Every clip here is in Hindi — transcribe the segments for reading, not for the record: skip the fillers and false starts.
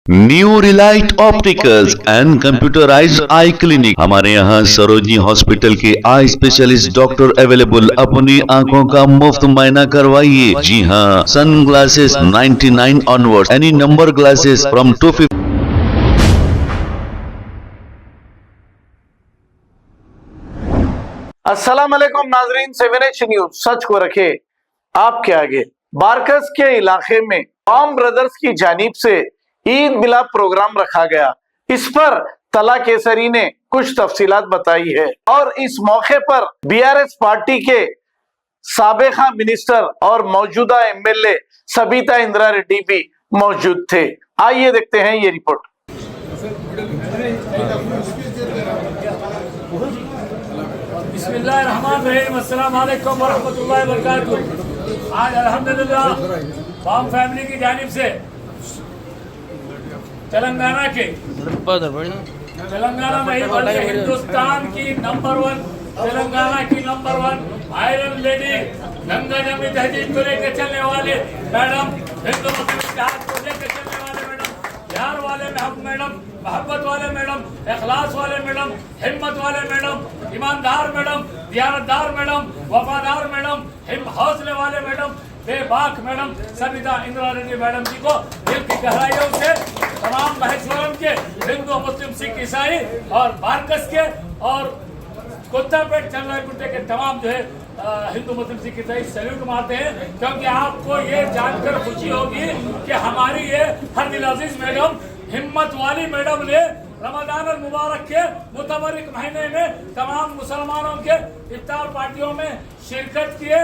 New Relight opticals and computerised I clinic. हमारे यहाँ सरोजनी हॉस्पिटल के आई स्पेशलिस्ट डॉक्टर अवेलेबल। अपनी आंखों का मुफ्त मुआयना करवाइए। जी हाँ, sun glasses 99 onwards, any number glasses from 250। अस्सलाम वालेकुम नाजरीन, 7H न्यूज सच को रखे आपके आगे। बारकस के इलाके में बॉम ब्रदर्स की जानिब से ईद मिलाद प्रोग्राम रखा गया। इस पर तला केसरी ने कुछ तफसीलात बताई है और इस मौके पर बीआरएस पार्टी के साबिका मिनिस्टर और मौजूदा एमएलए सबिता इंदिरा रेड्डी भी मौजूद थे। आइए देखते हैं ये रिपोर्ट। बिस्मिल्लाहिर्रहमानिर्रहीम, अस्सलाम वालेकुम वरहमतुल्लाहि वबरकातुहू। आज अल्हम्दुलिल्लाह बॉम फैमिली की जानिब से तेलंगाना नहीं बल्कि हिंदुस्तान की नंबर 1, तेलंगाना की नंबर 1 आयरन लेडी, गंगा जमी तहजीब को लेकर चलने वाले मैडम, हिंदू मुस्लिम इत्तेहाद को लेकर चलने वाले मैडम, प्यार वाले मैडम, मोहब्बत वाले मैडम, इखलास वाले मैडम, हिम्मत वाले मैडम, ईमानदार मैडम, दियानतदार मैडम, वफादार मैडम, हौसले वाले मैडम, बेबाक मैडम सबिता इंदिरा रेड्डी मैडम जी को दिल की गहराइयों से तमाम महेश्वरम के हिंदू मुस्लिम सिख ईसाई और बारकस के और कोत्तापेट चंद्रकुट्टे के तमाम जो है हिंदू मुस्लिम सिख ईसाई सैल्यूट मारते हैं, क्योंकि आपको ये जानकर खुशी होगी कि हमारी ये हर दिल अजीज मैडम, हिम्मत वाली मैडम ने रमजान मुबारक के मुतबरिक महीने में तमाम मुसलमानों के इफ्तार पार्टियों में शिरकत किए,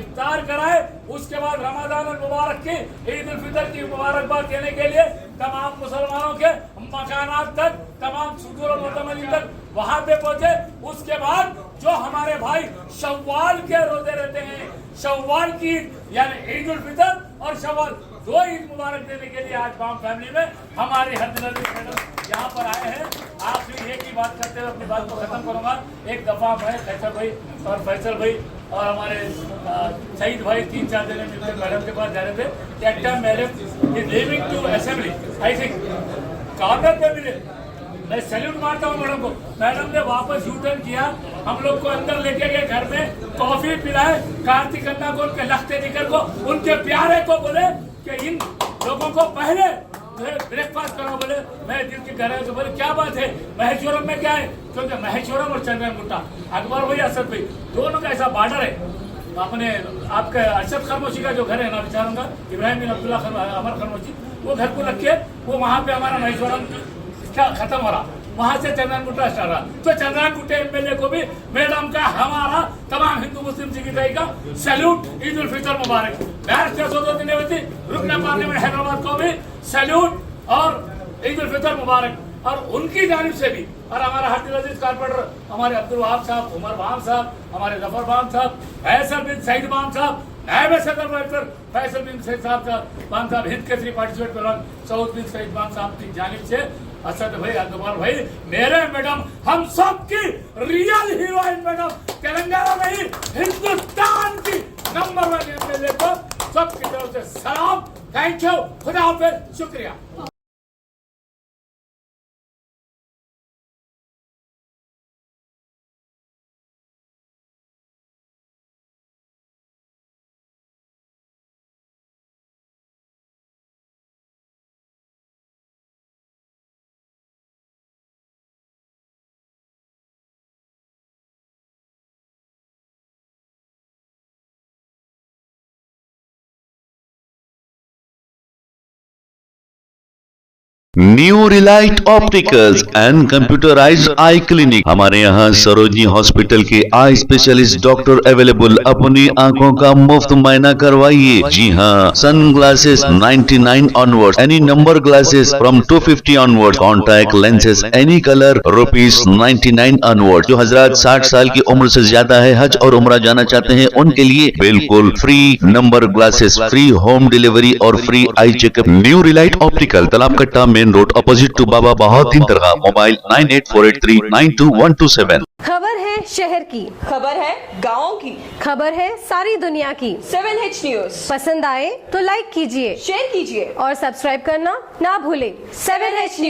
इफ्तार कराए। उसके बाद रमजान मुबारक की ईद उल फितर की मुबारकबाद देने के लिए तमाम मुसलमानों के मकानात तक, तमाम सुदूर मुतमली तक वहां पे पहुंचे। उसके बाद जो हमारे भाई शव्वाल के रोजे रहते हैं, शव्वाल की यानी ईद उल फितर और शव्वाल 2 ईद मुबारक देने के लिए आज बॉम फैमिली में हमारी हरदिल मैडम यहाँ पर आए हैं। आपसे एक ही बात करते हुए अपनी बात को खत्म करूंगा। एक दफा मैं कैसर भाई और फैसल भाई और हमारे शहीद भाई 3-4 दिन मिलकर मैडम के पास जा रहे थे। At time madam is leaving to assembly, I think corner पे मिले। मैं सैल्यूट मारता हूँ मैडम को। मैडम ने वापस यू टर्न किया, हम लोग को अंदर लेके गए, घर में कॉफी पिलाए, कार्तिक अन्ना को, उनके लखते दिकर को, उनके प्यारे को बोले कि इन लोगों को पहले ब्रेकफास्ट करो। बोले मैं दिल की गहराई से बोले क्या बात है, महेश्वरम में क्या है, क्योंकि महेश्वरम और चंद्रकुट्टा, अकबर भाई असद भाई दोनों का ऐसा बॉर्डर है। अपने आपके अरशद खरमोशी का जो घर है ना बेचारों का, इब्राहिम बिन अब्दुल्ला अमर खरमोशी, वो घर को रख के वो वहाँ पे हमारा महेश्वरम खत्म हो रहा, वहां से चंद्रकुट्टा स्टार्ट रहा। तो चंद्रकुट्टे एमएलए को भी मैडम का, हमारा तमाम हिंदू मुस्लिम सिख ईसाई का सैल्यूट, ईद उल फितर मुबारक। रुकना पार्लियामेंट हैदराबाद को भी सैल्यूट और ईद उल फितर मुबारक, और उनकी जानिब से भी। और हमारा हरदिल अजीज कारपोरेटर हमारे अब्दुल वहाब साहब, उमर बाम साहब, हमारे जफर बाम साहब, फैसल बिन सईद बाम साहब, नायब सदर डायरेक्टर फैसल बिन सईद बाम साहब, हिंद केसरी पार्टिसिपेट प्रोग्राम सऊद बिन सईद बाम साहब की जानिब से, असद भाई, अकबर भाई, मेरे मैडम, हम सब की रियल हीरोइन मैडम, तेलंगाना में ही हिंदुस्तान की नंबर 1 एमएलए को सबकी तरफ से सलाम, थैंक यू, खुदा हाफिज, शुक्रिया। New Relight opticals and computerised I clinic. हमारे यहाँ सरोजनी हॉस्पिटल के आई स्पेशलिस्ट डॉक्टर अवेलेबल। अपनी आंखों का मुफ्त मुआयना करवाइए। जी हाँ, sun glasses 99 onwards, any number glasses from 250 onwards, contact lenses any colour ₹99 onward. जो हजरात 60 साल की उम्र से ज्यादा है, हज और उम्रा जाना चाहते हैं, उनके लिए बिल्कुल free number glasses, free home delivery और free eye checkup. New relight optical, Talab Katta, main road, opposite to Baba Bahauddin Dargah. Mobile 9848392127। खबर है शहर की, खबर है गाँव की, खबर है सारी दुनिया की। 7H न्यूज पसंद आए तो लाइक कीजिए, शेयर कीजिए और सब्सक्राइब करना ना भूले। 7H news.